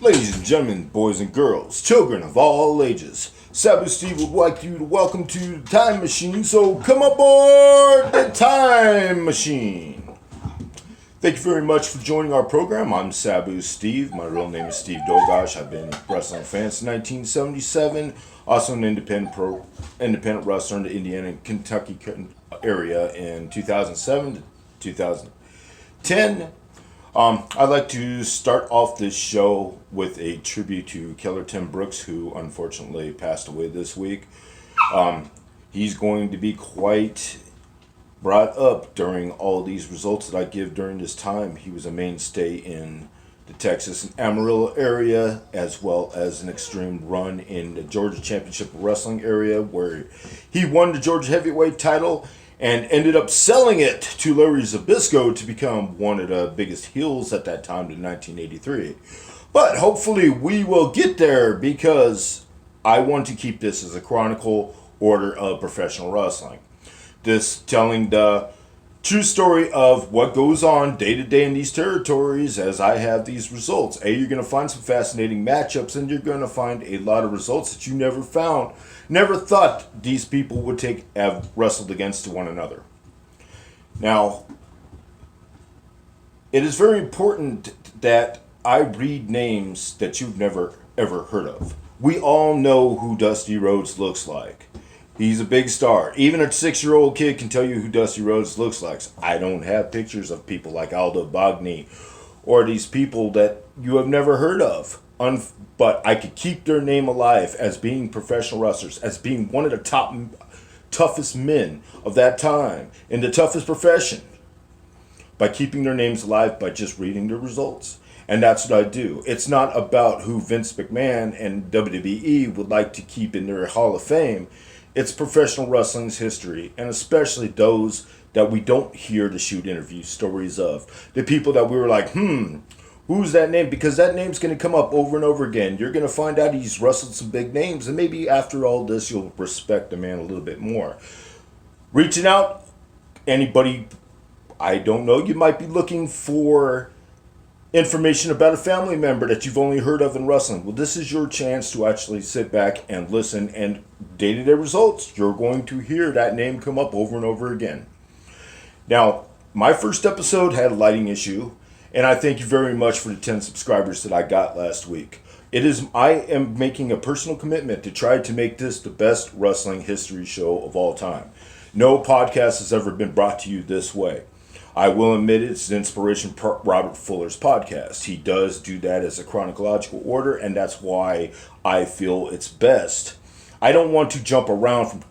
Ladies and gentlemen, boys and girls, children of all ages, Sabu Steve would like you to welcome to the Time Machine, so come aboard the Time Machine. Thank you very much for joining our program. I'm Sabu Steve. My real name is Steve Dogosh. I've been a wrestling fan since 1977. Also an independent wrestler in the Indiana and Kentucky area in 2007 to 2010. I'd like to start off this show with a tribute to Killer Tim Brooks, who unfortunately passed away this week. He's going to be quite brought up during all these results that I give during this time. He was a mainstay in the Texas and Amarillo area, as well as an extreme run in the Georgia Championship Wrestling area, where he won the Georgia Heavyweight title and ended up selling it to Larry Zbyszko to become one of the biggest heels at that time in 1983. But hopefully we will get there, because I want to keep this as a chronicle order of professional wrestling. This telling the true story of what goes on day to day in these territories as I have these results. You're going to find some fascinating matchups, and you're going to find a lot of results that you never thought these people would have wrestled against one another. Now, it is very important that I read names that you've never ever heard of. We all know who Dusty Rhodes looks like. He's a big star. Even a 6-year-old kid can tell you who Dusty Rhodes looks like. I don't have pictures of people like Aldo Bagni or these people that you have never heard of. But I could keep their name alive as being professional wrestlers, as being one of the toughest men of that time in the toughest profession, by keeping their names alive by just reading the results. And that's what I do. It's not about who Vince McMahon and WWE would like to keep in their Hall of Fame. It's professional wrestling's history, and especially those that we don't hear the shoot interview stories of. The people that we were like, who's that name? Because that name's going to come up over and over again. You're going to find out he's wrestled some big names, and maybe after all this, you'll respect the man a little bit more. Reaching out, anybody, I don't know, you might be looking for information about a family member that you've only heard of in wrestling. Well, this is your chance to actually sit back and listen, and day-to-day results, you're going to hear that name come up over and over again. Now, my first episode had a lighting issue, and I thank you very much for the 10 subscribers that I got last week. I am making a personal commitment to try to make this the best wrestling history show of all time. No podcast has ever been brought to you this way. I will admit it's an inspiration for Robert Fuller's podcast. He does do that as a chronological order, and that's why I feel it's best. I don't want to jump around from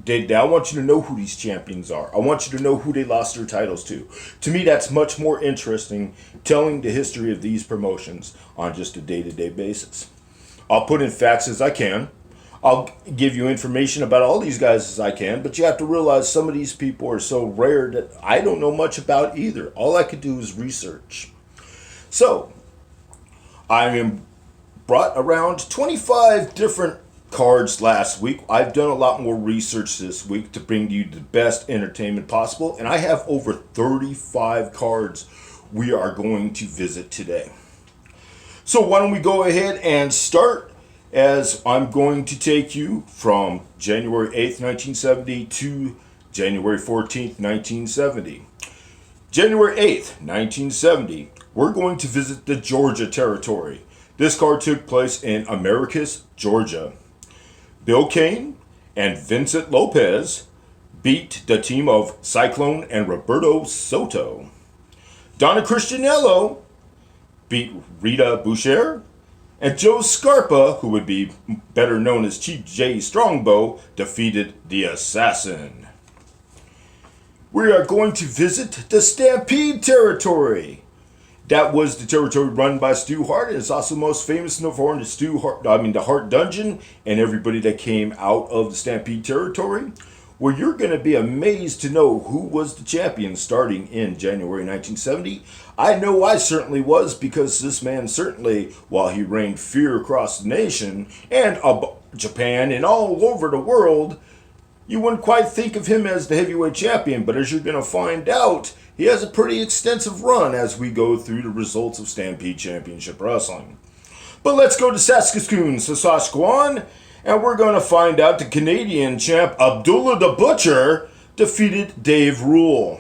day to day. I want you to know who these champions are. I want you to know who they lost their titles to. To me, that's much more interesting, telling the history of these promotions on just a day-to-day basis. I'll put in facts as I can. I'll give you information about all these guys as I can, but you have to realize some of these people are so rare that I don't know much about either. All I could do is research. So, I brought around 25 different cards last week. I've done a lot more research this week to bring you the best entertainment possible, and I have over 35 cards we are going to visit today. So why don't we go ahead and start, as I'm going to take you from January 8th, 1970 to January 14th, 1970. January 8th, 1970, we're going to visit the Georgia territory. This card took place in Americus, Georgia. Bill Kane and Vincent Lopez beat the team of Cyclone and Roberto Soto. Donna Christianello beat Rita Boucher, and Joe Scarpa, who would be better known as Chief J Strongbow, defeated the Assassin. We are going to visit the Stampede territory. That was the territory run by Stu Hart, and it's also most famous for the Hart Dungeon and everybody that came out of the Stampede territory. Well, you're going to be amazed to know who was the champion starting in January 1970. I know I certainly was, because this man certainly, while he reigned fear across the nation and Japan and all over the world, You wouldn't quite think of him as the heavyweight champion, but as you're going to find out, he has a pretty extensive run as we go through the results of Stampede Championship Wrestling. But let's go to Saskatoon, Saskatchewan, and we're going to find out the Canadian champ Abdullah the Butcher defeated Dave Rule.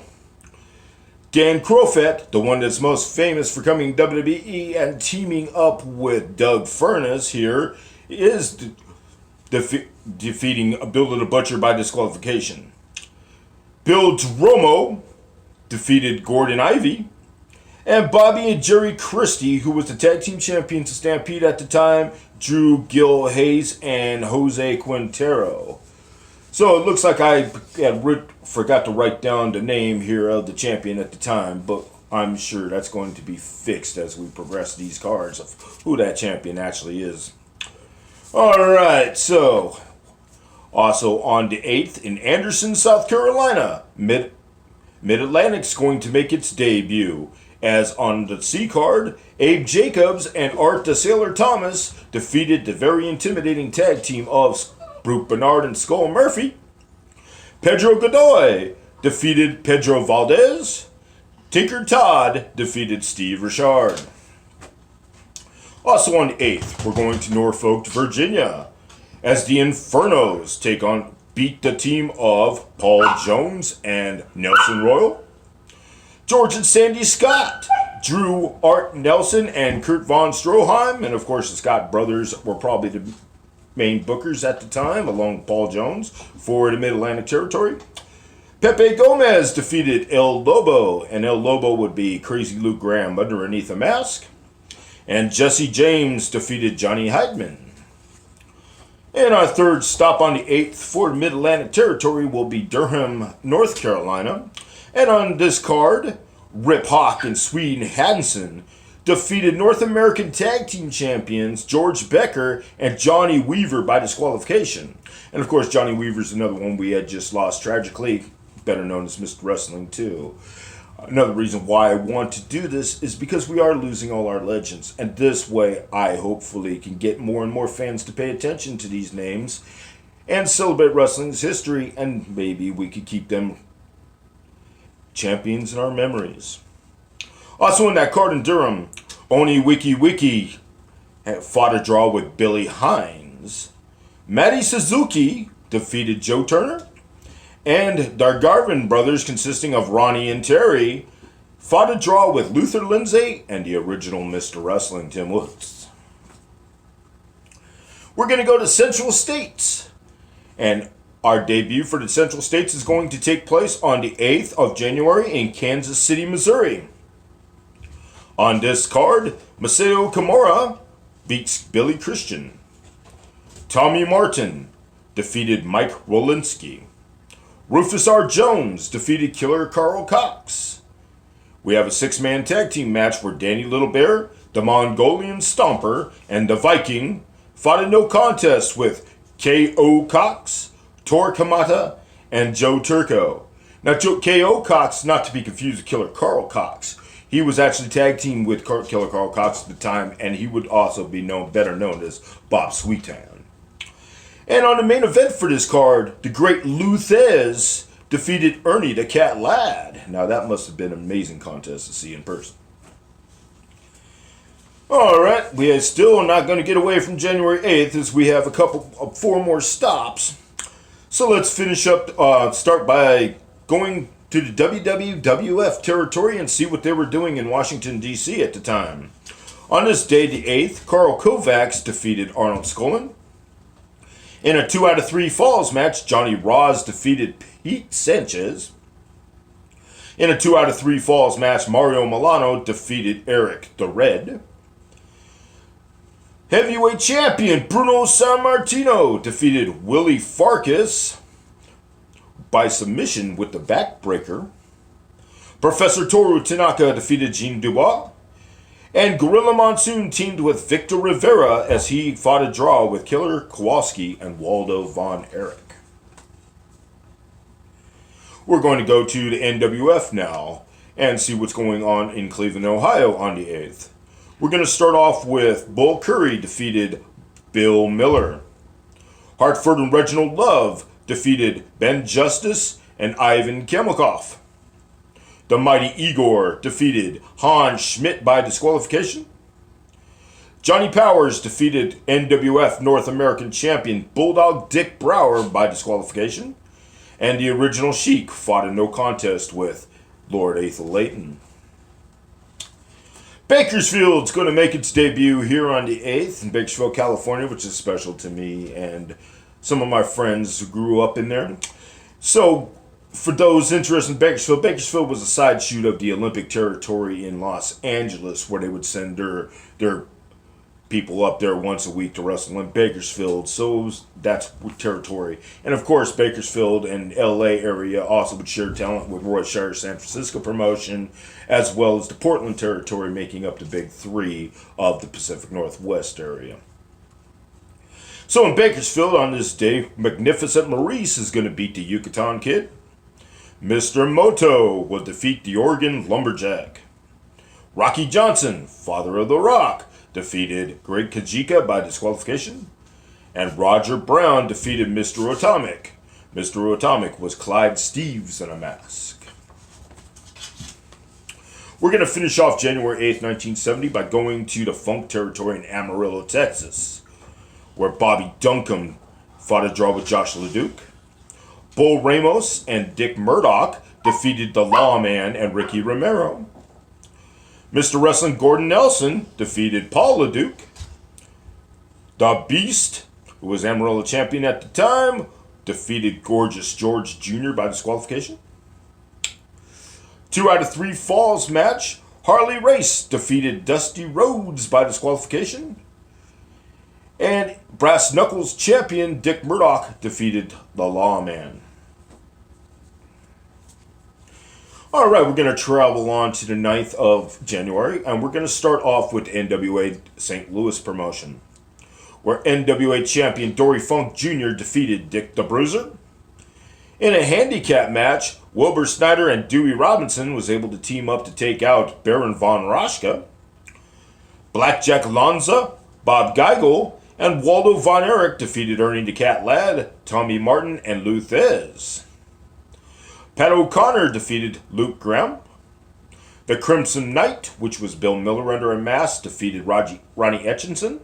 Dan Crofet, the one that's most famous for coming to WWE and teaming up with Doug Furnas here, is defeating Abdullah the Butcher by disqualification. Bill Dromo defeated Gordon Ivy. And Bobby and Jerry Christie, who was the tag team champions of Stampede at the time, drew Gil Hayes and Jose Quintero. So it looks like I forgot to write down the name here of the champion at the time, but I'm sure that's going to be fixed as we progress these cards of who that champion actually is. Alright, so also on the 8th in Anderson, South Carolina, Mid-Atlantic's going to make its debut. As on the C card, Abe Jacobs and Art the Sailor Thomas defeated the very intimidating tag team of Brute Bernard and Skull Murphy. Pedro Godoy defeated Pedro Valdez. Tinker Todd defeated Steve Richard. Also on the 8th, we're going to Norfolk, Virginia, as the Infernos beat the team of Paul Jones and Nelson Royal. George and Sandy Scott drew Art Nelson and Kurt Von Stroheim, and of course the Scott brothers were probably the main bookers at the time, along with Paul Jones, for the Mid-Atlantic territory. Pepe Gomez defeated El Lobo, and El Lobo would be Crazy Luke Graham underneath a mask. And Jesse James defeated Johnny Heidman. And our third stop on the 8th for the Mid-Atlantic territory will be Durham, North Carolina. And on this card, Rip Hawk and Sweden Hansen defeated North American Tag Team Champions George Becker and Johnny Weaver by disqualification. And of course, Johnny Weaver's another one we had just lost tragically, better known as Mr. Wrestling 2. Another reason why I want to do this is because we are losing all our legends. And this way, I hopefully can get more and more fans to pay attention to these names and celebrate wrestling's history, and maybe we could keep them champions in our memories. Also in that card in Durham, Oni Wiki Wiki fought a draw with Billy Hines. Matty Suzuki defeated Joe Turner. And the Garvin brothers, consisting of Ronnie and Terry, fought a draw with Luther Lindsay and the original Mr. Wrestling, Tim Woods. We're going to go to Central States. And our debut for the Central States is going to take place on the 8th of January in Kansas City, Missouri. On this card, Masao Kimura beats Billy Christian. Tommy Martin defeated Mike Rolinski. Rufus R. Jones defeated Killer Carl Cox. We have a 6-man tag team match where Danny Little Bear, the Mongolian Stomper, and the Viking fought a no contest with K.O. Cox, Tor Kamata, and Joe Turco. Now, K.O. Cox, not to be confused with Killer Carl Cox. He was actually tag teamed with Killer Carl Cox at the time, and he would also be better known as Bob Sweetan. And on the main event for this card, the great Lou Thez defeated Ernie the Cat Lad. Now, that must have been an amazing contest to see in person. Alright, we are still not going to get away from January 8th as we have 4 more stops. So let's finish up, start by going to the WWF territory and see what they were doing in Washington, D.C. at the time. On this day, the 8th, Carl Kovacs defeated Arnold Skolin. In a 2 out of 3 falls match, Johnny Roz defeated Pete Sanchez. In a 2 out of 3 falls match, Mario Milano defeated Eric the Red. Heavyweight champion Bruno Sammartino defeated Willie Farkas by submission with the backbreaker. Professor Toru Tanaka defeated Gene Dubois. And Gorilla Monsoon teamed with Victor Rivera as he fought a draw with Killer Kowalski and Waldo Von Erich. We're going to go to the NWF now and see what's going on in Cleveland, Ohio on the 8th. We're going to start off with Bull Curry defeated Bill Miller. Hartford and Reginald Love defeated Ben Justice and Ivan Kamelkov. The Mighty Igor defeated Hans Schmidt by disqualification. Johnny Powers defeated NWF North American Champion Bulldog Dick Brower by disqualification. And the Original Sheik fought a no contest with Lord Athel Layton. Bakersfield's going to make its debut here on the 8th in Bakersfield, California, which is special to me and some of my friends who grew up in there. So, for those interested in Bakersfield, Bakersfield was a side shoot of the Olympic territory in Los Angeles, where they would send their people up there once a week to wrestle in Bakersfield. So that's territory. And of course, Bakersfield and LA area also would share talent with Roy Shire San Francisco promotion, as well as the Portland territory, making up the big three of the Pacific Northwest area. So in Bakersfield on this day, Magnificent Maurice is going to beat the Yucatan Kid. Mr. Moto will defeat the Oregon Lumberjack. Rocky Johnson, father of the Rock, defeated Greg Kajika by disqualification. And Roger Brown defeated Mr. Atomic. Mr. Atomic was Clyde Steves in a mask. We're going to finish off January 8th, 1970 by going to the Funk territory in Amarillo, Texas, where Bobby Duncombe fought a draw with Josh LeDuc. Bull Ramos and Dick Murdoch defeated the Lawman and Ricky Romero. Mr. Wrestling Gordon Nelson defeated Paul LeDuc. The Beast, who was Amarillo champion at the time, defeated Gorgeous George Jr. by disqualification. 2 out of 3 falls match, Harley Race defeated Dusty Rhodes by disqualification. And Brass Knuckles champion Dick Murdoch defeated the Lawman. Alright, we're going to travel on to the 9th of January, and we're going to start off with NWA St. Louis promotion, where NWA champion Dory Funk Jr. defeated Dick the Bruiser. In a handicap match, Wilbur Snyder and Dewey Robinson was able to team up to take out Baron von Raschke. Blackjack Lanza, Bob Geigel, and Waldo Von Erich defeated Ernie the Cat Ladd, Tommy Martin, and Lou Thez. Pat O'Connor defeated Luke Graham. The Crimson Knight, which was Bill Miller under a mask, defeated Ronnie Etchinson.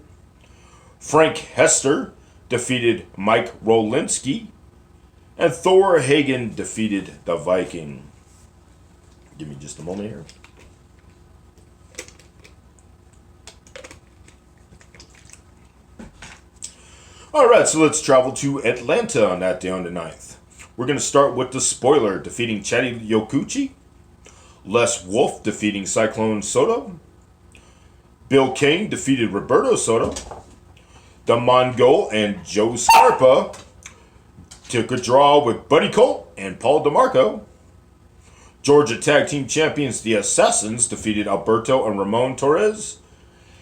Frank Hester defeated Mike Rolinski. And Thor Hagen defeated the Viking. Give me just a moment here. Alright, so let's travel to Atlanta on that day on the 9th. We're going to start with the Spoiler defeating Chatty Yokuchi. Les Wolf defeating Cyclone Soto. Bill Kane defeated Roberto Soto. The Mongol and Joe Scarpa took a draw with Buddy Colt and Paul DeMarco. Georgia Tag Team Champions The Assassins defeated Alberto and Ramon Torres.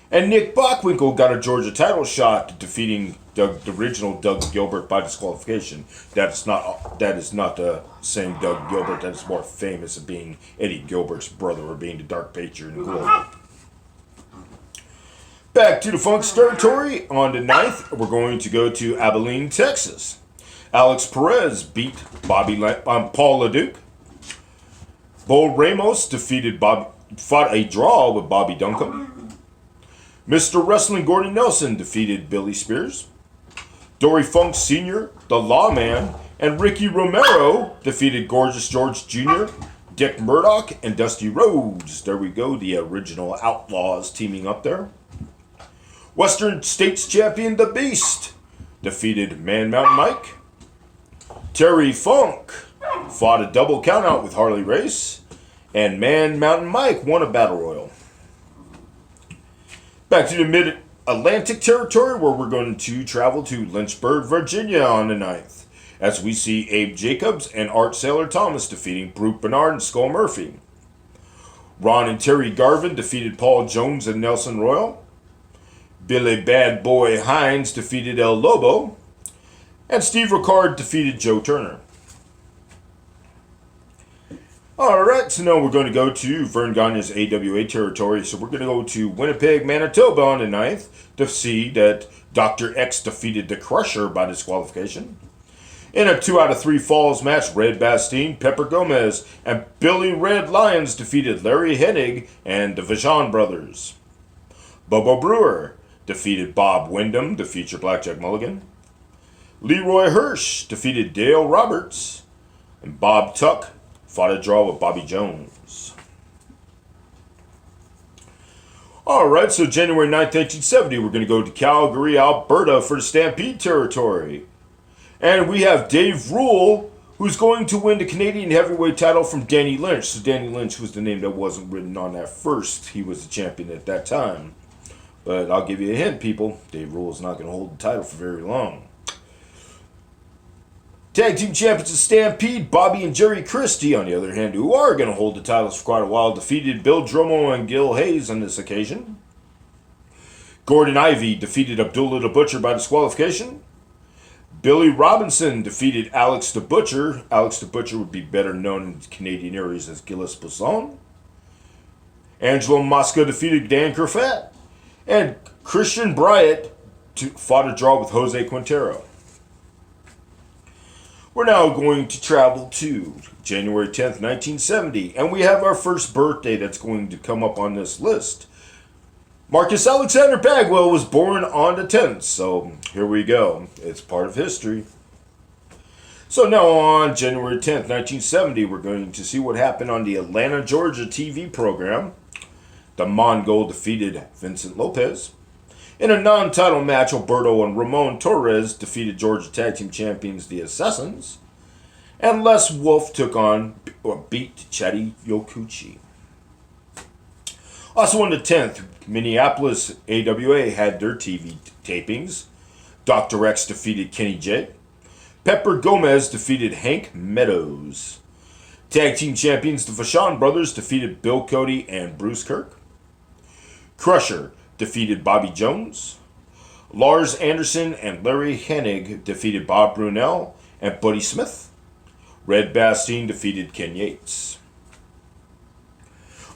And Nick Bockwinkel got a Georgia title shot, defeating the original Doug Gilbert by disqualification. That is not the same Doug Gilbert that is more famous of being Eddie Gilbert's brother or being the Dark Patriot in Global. Back to the Funk's territory. On the 9th, we're going to go to Abilene, Texas. Alex Perez beat Paul LeDuc. Bull Ramos fought a draw with Bobby Duncombe. Mr. Wrestling Gordon Nelson defeated Billy Spears. Dory Funk Sr., the Lawman, and Ricky Romero defeated Gorgeous George Jr., Dick Murdoch, and Dusty Rhodes. There we go, the original Outlaws teaming up there. Western States Champion The Beast defeated Man Mountain Mike. Terry Funk fought a double countout with Harley Race. And Man Mountain Mike won a battle royal. Back to the Mid-Atlantic territory, where we're going to travel to Lynchburg, Virginia on the 9th, as we see Abe Jacobs and Art Sailor Thomas defeating Brute Bernard and Skull Murphy. Ron and Terry Garvin defeated Paul Jones and Nelson Royal. Billy Bad Boy Hines defeated El Lobo. And Steve Ricard defeated Joe Turner. Alright, so now we're going to go to Vern Gagne's AWA territory. So we're going to go to Winnipeg, Manitoba on the 9th to see that Dr. X defeated the Crusher by disqualification. In a 2 out of 3 falls match, Red Bastien, Pepper Gomez, and Billy Red Lyons defeated Larry Hennig and the Vachon brothers. Bobo Brewer defeated Bob Wyndham, the future Blackjack Mulligan. Leroy Hirsch defeated Dale Roberts. And Bob Tuck fought a draw with Bobby Jones. Alright, so January 9th, 1970, we're going to go to Calgary, Alberta for the Stampede territory. And we have Dave Rule, who's going to win the Canadian heavyweight title from Danny Lynch. So Danny Lynch was the name that wasn't written on that first. He was the champion at that time. But I'll give you a hint, people. Dave Rule is not going to hold the title for very long. Tag Team Champions of Stampede, Bobby and Jerry Christie, on the other hand, who are going to hold the titles for quite a while, defeated Bill Dromo and Gil Hayes on this occasion. Gordon Ivy defeated Abdullah the Butcher by disqualification. Billy Robinson defeated Alex the Butcher. Alex the Butcher would be better known in Canadian areas as Gilles Poisson. Angelo Mosca defeated Dan Kerfat. And Christian Bryant fought a draw with Jose Quintero. We're now going to travel to January 10th, 1970, and we have our first birthday that's going to come up on this list. Marcus Alexander Bagwell was born on the 10th, so here we go. It's part of history. So now on January 10th, 1970, we're going to see what happened on the Atlanta, Georgia TV program. The Mongol defeated Vincent Lopez. In a non-title match, Alberto and Ramon Torres defeated Georgia Tag Team Champions, the Assassins. And Les Wolf beat Chatty Yokuchi. Also on the 10th, Minneapolis AWA had their TV tapings. Dr. X defeated Kenny J. Pepper Gomez defeated Hank Meadows. Tag Team Champions, the Vachon brothers, defeated Bill Cody and Bruce Kirk. Crusher defeated Bobby Jones. Lars Anderson and Larry Hennig defeated Bob Brunel and Buddy Smith. Red Bastien defeated Ken Yates.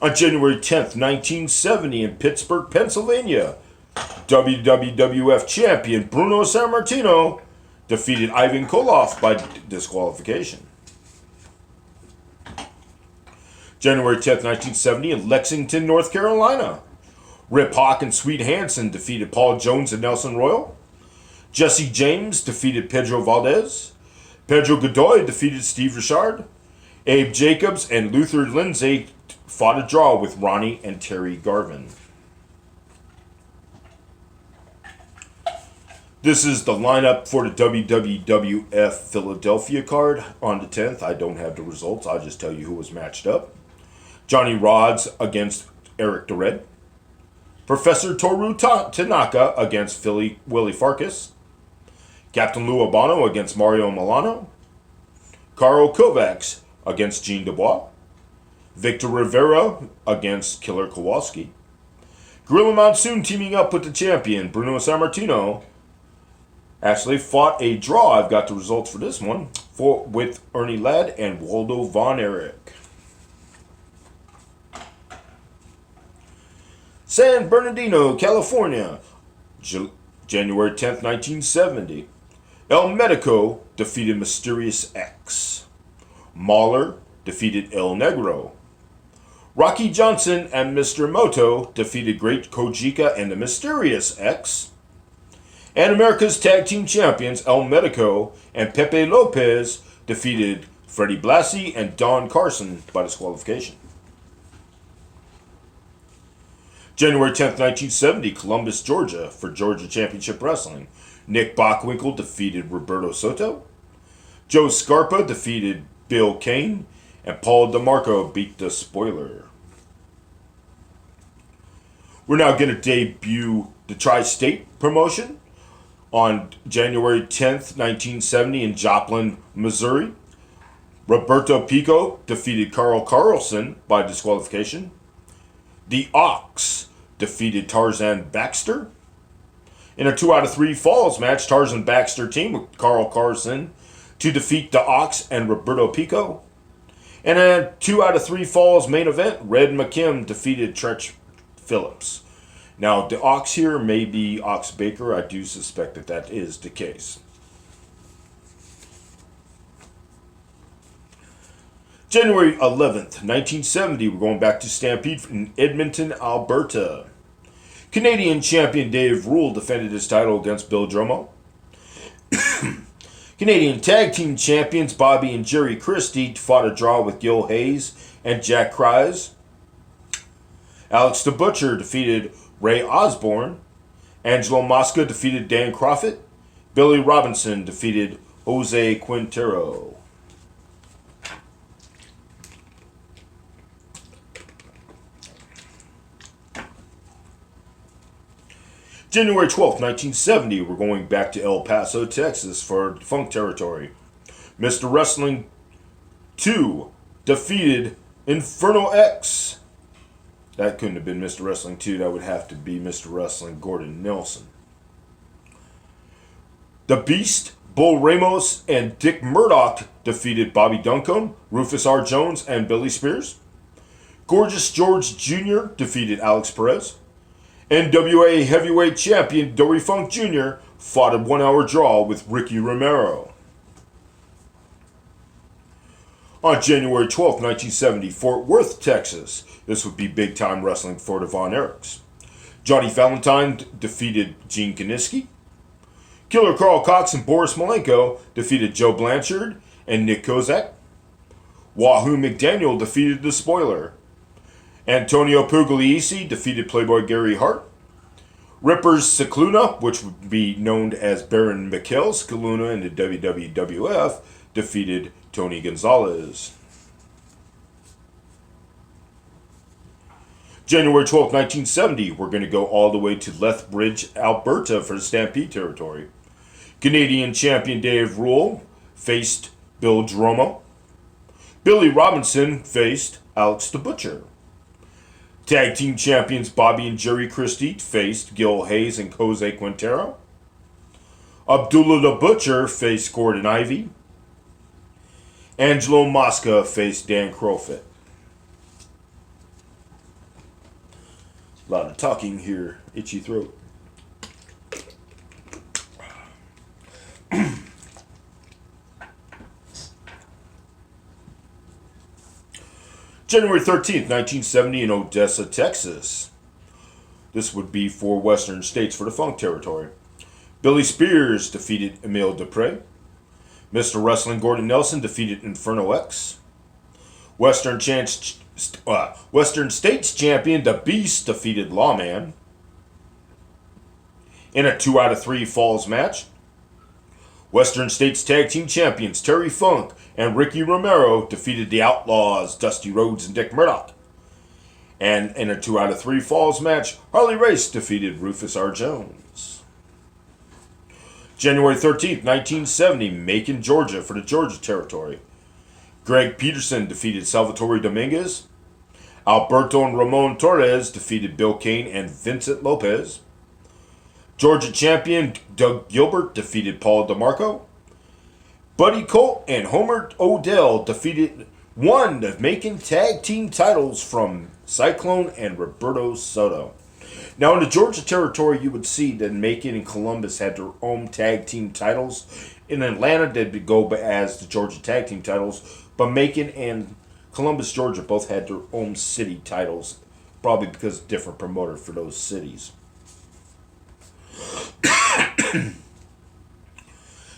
On January 10th, 1970, in Pittsburgh, Pennsylvania, WWF champion Bruno Sammartino defeated Ivan Koloff by disqualification. January 10th, 1970, in Lexington, North Carolina, Rip Hawk and Sweet Hansen defeated Paul Jones and Nelson Royal. Jesse James defeated Pedro Valdez. Pedro Godoy defeated Steve Richard. Abe Jacobs and Luther Lindsay fought a draw with Ronnie and Terry Garvin. This is the lineup for the WWF Philadelphia card on the 10th. I don't have the results. I'll just tell you who was matched up. Johnny Rods against Eric the Red. Professor Toru Tanaka against Willie Farkas. Captain Lou Albano against Mario Milano. Carl Kovacs against Gene Dubois. Victor Rivera against Killer Kowalski. Gorilla Monsoon teaming up with the champion, Bruno Sammartino, actually fought a draw. I've got the results for this one with Ernie Ladd and Waldo Von Erich. San Bernardino, California, January 10th, 1970. El Medico defeated Mysterious X. Mahler defeated El Negro. Rocky Johnson and Mr. Moto defeated Great Kojika and the Mysterious X. And America's Tag Team Champions, El Medico and Pepe Lopez, defeated Freddie Blassie and Don Carson by disqualification. January 10th, 1970, Columbus, Georgia, for Georgia Championship Wrestling. Nick Bockwinkel defeated Roberto Soto. Joe Scarpa defeated Bill Kane. And Paul DeMarco beat the Spoiler. We're now going to debut the Tri-State promotion on January 10th, 1970 in Joplin, Missouri. Roberto Pico defeated Carl Carlson by disqualification. The Ox defeated Tarzan Baxter. In a 2 out of 3 falls match, Tarzan Baxter team with Carl Carlson to defeat the Ox and Roberto Pico. And a 2 out of 3 falls main event, Red McKim defeated Trench Phillips. Now, the Ox here may be Ox Baker. I do suspect that is the case. January 11th, 1970, we're going back to Stampede in Edmonton, Alberta. Canadian champion Dave Rule defended his title against Bill Drummond. Canadian Tag Team Champions Bobby and Jerry Christie fought a draw with Gil Hayes and Jack Cries. Alex the Butcher defeated Ray Osborne. Angelo Mosca defeated Dan Crawford. Billy Robinson defeated Jose Quintero. January 12th, 1970, we're going back to El Paso, Texas for Funk Territory. Mr. Wrestling 2 defeated Inferno X. That couldn't have been Mr. Wrestling 2. That would have to be Mr. Wrestling Gordon Nelson. The Beast, Bull Ramos, and Dick Murdoch defeated Bobby Duncombe, Rufus R. Jones, and Billy Spears. Gorgeous George Jr. defeated Alex Perez. NWA Heavyweight Champion Dory Funk Jr. fought a 1-hour draw with Ricky Romero. On January 12, 1970, Fort Worth, Texas. This would be big time wrestling for the Von Erichs. Johnny Valentine defeated Gene Kiniski. Killer Carl Cox and Boris Malenko defeated Joe Blanchard and Nick Kozak. Wahoo McDaniel defeated The Spoiler. Antonio Puglisi defeated Playboy Gary Hart. Rippers Scaluna, which would be known as Baron Mikhail Scaluna in the WWF, defeated Tony Gonzalez. January 12, 1970, we're going to go all the way to Lethbridge, Alberta for the Stampede Territory. Canadian champion Dave Rule faced Bill Dromo. Billy Robinson faced Alex the Butcher. Tag team champions Bobby and Jerry Christie faced Gil Hayes and Jose Quintero. Abdullah the Butcher faced Gordon Ivy. Angelo Mosca faced Dan Crowfoot. A lot of talking here, itchy throat. January 13th, 1970 in Odessa, Texas. This would be for Western States for the Funk Territory. Billy Spears defeated Emile Dupre. Mr. Wrestling Gordon Nelson defeated Inferno X. Western States champion The Beast defeated Lawman. In a 2 out of 3 falls match, Western States Tag Team Champions Terry Funk and Ricky Romero defeated the Outlaws, Dusty Rhodes and Dick Murdoch. And in a 2 out of 3 falls match, Harley Race defeated Rufus R. Jones. January 13th, 1970, Macon, Georgia for the Georgia Territory. Greg Peterson defeated Salvatore Dominguez. Alberto and Ramon Torres defeated Bill Kane and Vincent Lopez. Georgia champion Doug Gilbert defeated Paul DeMarco. Buddy Colt and Homer Odell won the Macon Tag Team titles from Cyclone and Roberto Soto. Now in the Georgia Territory, you would see that Macon and Columbus had their own tag team titles. In Atlanta, they'd go as the Georgia Tag Team titles, but Macon and Columbus, Georgia both had their own city titles, probably because of different promoter for those cities.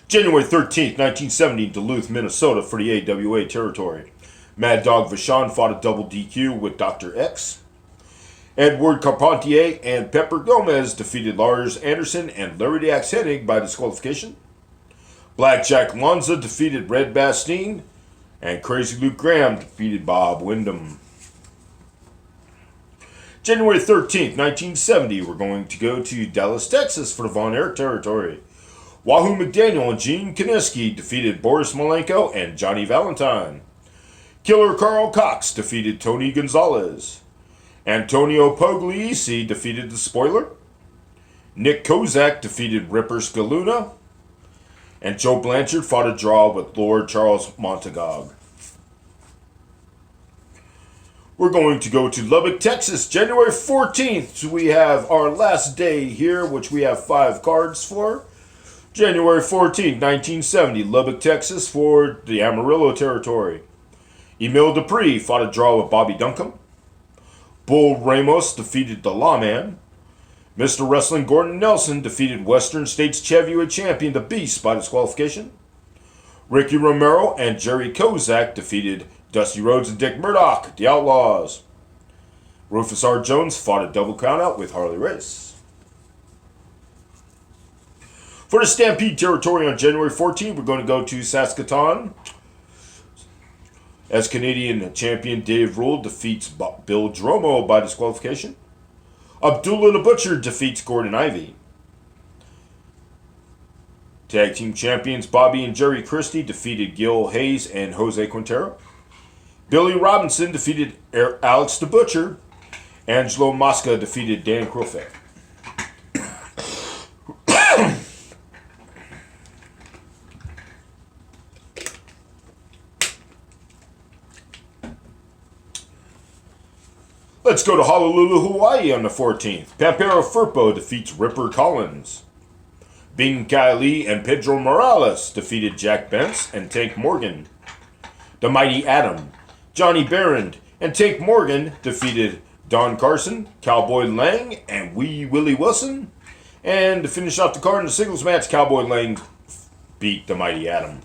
January 13th, 1970, Duluth, Minnesota for the AWA Territory. Mad Dog Vachon fought a double DQ with Dr. X. Edward Carpentier and Pepper Gomez defeated Lars Anderson and Larry the Axe Hennig by disqualification. Blackjack Lanza defeated Red Bastien, and Crazy Luke Graham defeated Bob Windham. January 13th, 1970, we're going to go to Dallas, Texas for the Von Erich Territory. Wahoo McDaniel and Gene Kiniski defeated Boris Malenko and Johnny Valentine. Killer Carl Cox defeated Tony Gonzalez. Antonio Puglisi defeated The Spoiler. Nick Kozak defeated Ripper Scaluna. And Joe Blanchard fought a draw with Lord Charles Montagog. We're going to go to Lubbock, Texas, January 14th. We have our last day here, which we have 5 cards for. January 14th, 1970, Lubbock, Texas for the Amarillo Territory. Emil Dupree fought a draw with Bobby Duncombe. Bull Ramos defeated the Lawman. Mr. Wrestling Gordon Nelson defeated Western States Heavyweight Champion The Beast by disqualification. Ricky Romero and Jerry Kozak defeated Dusty Rhodes and Dick Murdoch, the Outlaws. Rufus R. Jones fought a double countout with Harley Race. For the Stampede territory on January 14, we're going to go to Saskatoon, as Canadian champion Dave Rule defeats Bill Dromo by disqualification. Abdullah the Butcher defeats Gordon Ivy. Tag team champions Bobby and Jerry Christie defeated Gil Hayes and Jose Quintero. Billy Robinson defeated Alex the Butcher. Angelo Mosca defeated Dan Crofet. Let's go to Honolulu, Hawaii on the 14th. Pampero Firpo defeats Ripper Collins. Bing Kai Lee and Pedro Morales defeated Jack Bentz and Tank Morgan. The Mighty Atom, Johnny Barron, and Tank Morgan defeated Don Carson, Cowboy Lang, and Wee Willie Wilson. And to finish off the card in the singles match, Cowboy Lang beat the Mighty Atom.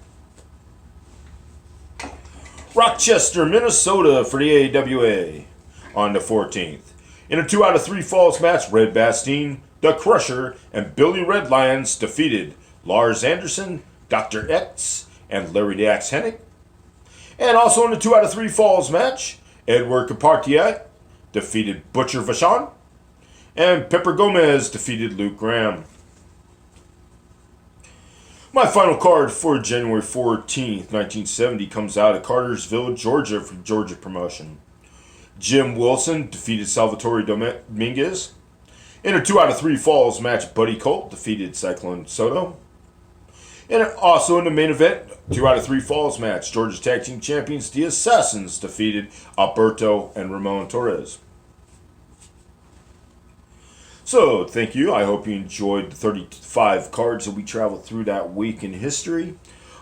Rochester, Minnesota for the AWA on the 14th. In a 2 out of 3 falls match, Red Bastien, The Crusher, and Billy Red Lions defeated Lars Anderson, Dr. X, and Larry the Axe Hennig. And also in a 2 out of 3 falls match, Edward Carpentier defeated Butcher Vachon, and Pepper Gomez defeated Luke Graham. My final card for January 14th, 1970 comes out of Cartersville, Georgia for Georgia Promotion. Jim Wilson defeated Salvatore Dominguez. In a 2 out of 3 falls match, Buddy Colt defeated Cyclone Soto. And also in the main event, 2 out of 3 falls match, Georgia Tag Team Champions, the Assassins, defeated Alberto and Ramon Torres. So, thank you. I hope you enjoyed the 35 cards that we traveled through that week in history.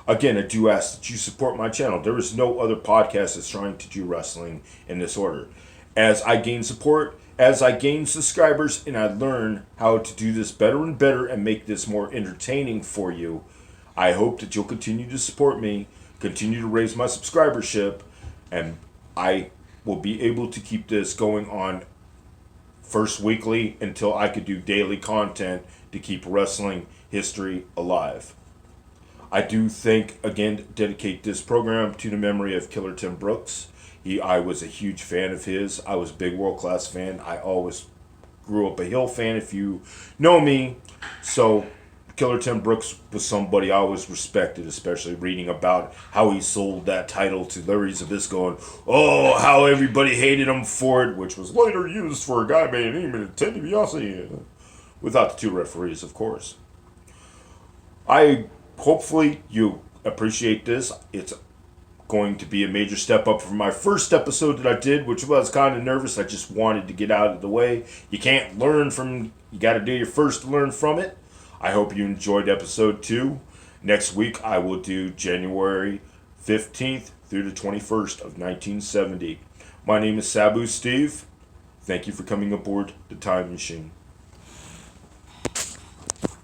Again, I do ask that you support my channel. There is no other podcast that's trying to do wrestling in this order. As I gain support, as I gain subscribers, and I learn how to do this better and better and make this more entertaining for you, I hope that you'll continue to support me, continue to raise my subscribership, and I will be able to keep this going on first weekly until I could do daily content to keep wrestling history alive. I do dedicate this program to the memory of Killer Tim Brooks. I was a huge fan of his. I was a big world-class fan. I always grew up a Hill fan, if you know me. So Killer Tim Brooks was somebody I always respected, especially reading about how he sold that title to Larry Zbyszko and, oh, how everybody hated him for it, which was later used for a guy by the name of Ted DiBiase, without the 2 referees, of course. Hopefully you appreciate this. It's going to be a major step up from my first episode that I did, which was kind of nervous. I just wanted to get out of the way. You can't learn from, you got to do your first to learn from it. I hope you enjoyed episode 2. Next week I will do January 15th through the 21st of 1970. My name is Sabu Steve. Thank you for coming aboard the Time Machine.